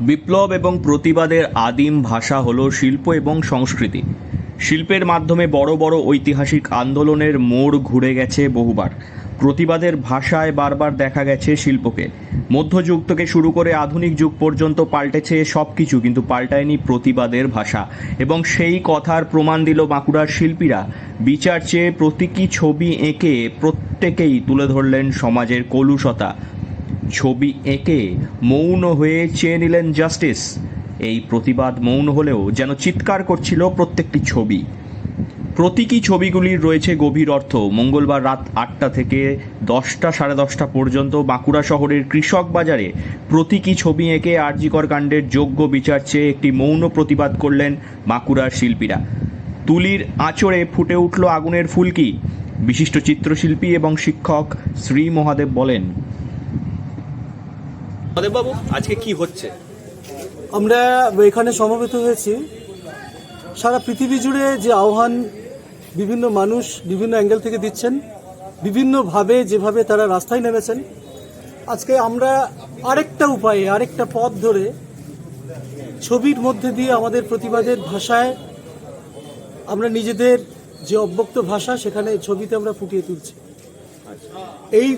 বিপ্লব এবং প্রতিবাদের আদিম ভাষা হলো শিল্প এবং সংস্কৃতি। শিল্পের মাধ্যমে বড় বড় ঐতিহাসিক আন্দোলনের মোড় ঘুরে গেছে বহুবার। প্রতিবাদের ভাষায় বারবার দেখা গেছে শিল্পকে। মধ্যযুগ থেকে শুরু করে আধুনিক যুগ পর্যন্ত পাল্টেছে সব কিছু, কিন্তু পাল্টায়নি প্রতিবাদের ভাষা। এবং সেই কথার প্রমাণ দিল বাঁকুড়ার শিল্পীরা। বিচার চেয়ে প্রতীকী ছবি এঁকে প্রত্যেকেই তুলে ধরলেন সমাজের কলুষতা। ছবি এঁকে মৌন হয়ে চেয়ে নিলেন জাস্টিস। এই প্রতিবাদ মৌন হলেও যেন চিৎকার করছিল প্রত্যেকটি ছবি। প্রতীকী ছবিগুলির রয়েছে গভীর অর্থ। মঙ্গলবার রাত 8টা থেকে 10টা সাড়ে 10টা পর্যন্ত বাঁকুড়া শহরের কৃষক বাজারে প্রতীকী ছবি এঁকে আরজিকর কাণ্ডের যোগ্য বিচার চেয়ে একটি মৌন প্রতিবাদ করলেন বাঁকুড়ার শিল্পীরা। তুলির আঁচড়ে ফুটে উঠল আগুনের ফুলকি। বিশিষ্ট চিত্রশিল্পী এবং শিক্ষক শ্রী মহাদেব বলেন, মহাদেববাবু, আজকে কি হচ্ছে? আমরা এখানে সমবেত হয়েছি সারা পৃথিবী জুড়ে যে আহ্বান বিভিন্ন মানুষ বিভিন্ন অ্যাঙ্গেল থেকে দিচ্ছেন, বিভিন্নভাবে যেভাবে তারা রাস্তায় নেমেছেন, আজকে আমরা আরেকটা উপায়ে আরেকটা পথ ধরে ছবির মধ্যে দিয়ে আমাদের প্রতিবাদের ভাষায় আমরা নিজেদের যে অব্যক্ত ভাষা সেখানে ছবিতে আমরা ফুটিয়ে তুলছি। এই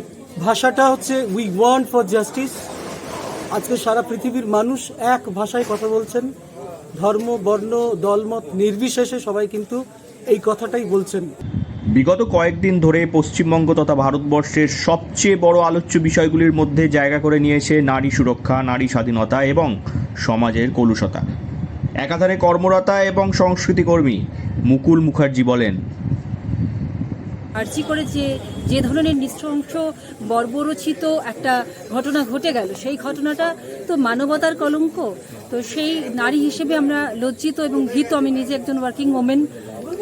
ভাষাটা হচ্ছে উই ওয়ান্ট ফর জাস্টিস। আজকে সারা পৃথিবীর মানুষ এক ভাষায় কথা বলছেন, ধর্ম বর্ণ দলমত নির্বিশেষে সবাই কিন্তু এই কথাটাই বলছেন। বিগত কয়েকদিন ধরে পশ্চিমবঙ্গ তথা ভারতবর্ষের সবচেয়ে বড় আলোচ্য বিষয়গুলির মধ্যে জায়গা করে নিয়েছে নারী সুরক্ষা, নারী স্বাধীনতা এবং সমাজের কলুষতা। একাধারে কর্মরতা এবং সংস্কৃতিকর্মী মুকুল মুখার্জি বলেন, আর্জি করে যে ধরনের নৃশংস বর্বরচিত একটা ঘটনা ঘটে গেল, সেই ঘটনাটা তো মানবতার কলঙ্ক। তো সেই নারী হিসেবে আমরা লজ্জিত এবং ভীত। আমি নিজে একজন ওয়ার্কিং ওমেন,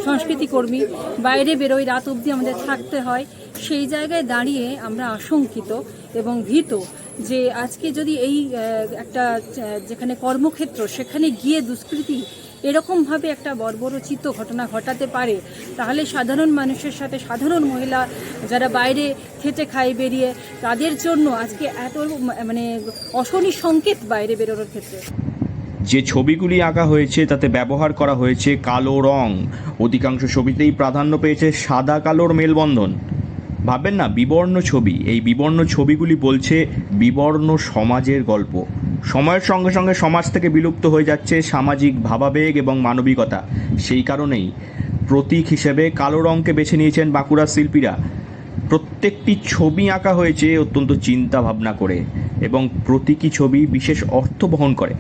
সংস্কৃতি কর্মী, বাইরে বেরোই, রাত অবধি আমাদের থাকতে হয়। সেই জায়গায় দাঁড়িয়ে আমরা আশঙ্কিত এবং ভীত যে আজকে যদি এই একটা যেখানে কর্মক্ষেত্র সেখানে গিয়ে দুষ্কৃতী এরকমভাবে একটা বর্বরচিত ঘটনা ঘটাতে পারে, তাহলে সাধারণ মানুষের সাথে সাধারণ মহিলা যারা বাইরে খেটে খায় বেরিয়ে, তাদের জন্য আজকে এত অশনি সংকেত বাইরে বেরোনোর ক্ষেত্রে। যে ছবিগুলি আঁকা হয়েছে তাতে ব্যবহার করা হয়েছে কালো রং। অধিকাংশ ছবিতেই প্রাধান্য পেয়েছে সাদা কালোর মেলবন্ধন। ভাববেন না, বিবর্ণ ছবি। এই বিবর্ণ ছবিগুলি বলছে বিবর্ণ সমাজের গল্প। সময়ের সঙ্গে সঙ্গে সমাজ থেকে বিলুপ্ত হয়ে যাচ্ছে সামাজিক ভাবাবেগ এবং মানবিকতা। সেই কারণেই প্রতীক হিসেবে কালো রঙকে বেছে নিয়েছেন বাঁকুড়ার শিল্পীরা। প্রত্যেকটি ছবি আঁকা হয়েছে অত্যন্ত চিন্তা ভাবনা করে এবং প্রতীকী ছবি বিশেষ অর্থ বহন করে,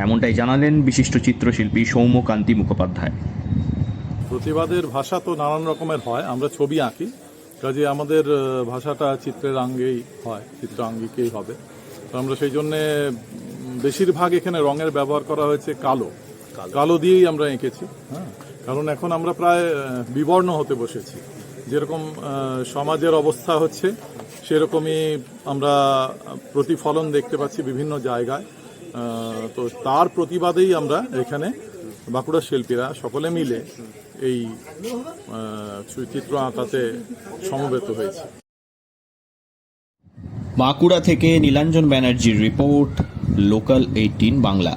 এমনটাই জানালেন বিশিষ্ট চিত্রশিল্পী সৌম্যকান্তি মুখোপাধ্যায়। প্রতিবাদের ভাষা তো নানান রকমের হয়, আমরা ছবি আঁকি, কাজে আমাদের ভাষাটা চিত্রের আঙ্গেই হয়, চিত্রাঙ্গিকেই হবে। তো আমরা সেই জন্যে বেশিরভাগ এখানে রঙের ব্যবহার করা হয়েছে কালো। কালো দিয়েই আমরা এঁকেছি। হ্যাঁ, কারণ এখন আমরা প্রায় বিবর্ণ হতে বসেছি। যেরকম সমাজের অবস্থা হচ্ছে সেরকমই আমরা প্রতিফলন দেখতে পাচ্ছি বিভিন্ন জায়গায়। তো তার প্রতিবাদেই আমরা এখানে বাঁকুড়ার শিল্পীরা সকলে মিলে এই চিত্র আঁকাতে সমবেত হয়েছে। বাঁকুড়া থেকে নীলাঞ্জন ব্যানার্জির রিপোর্ট, লোকাল 18 বাংলা।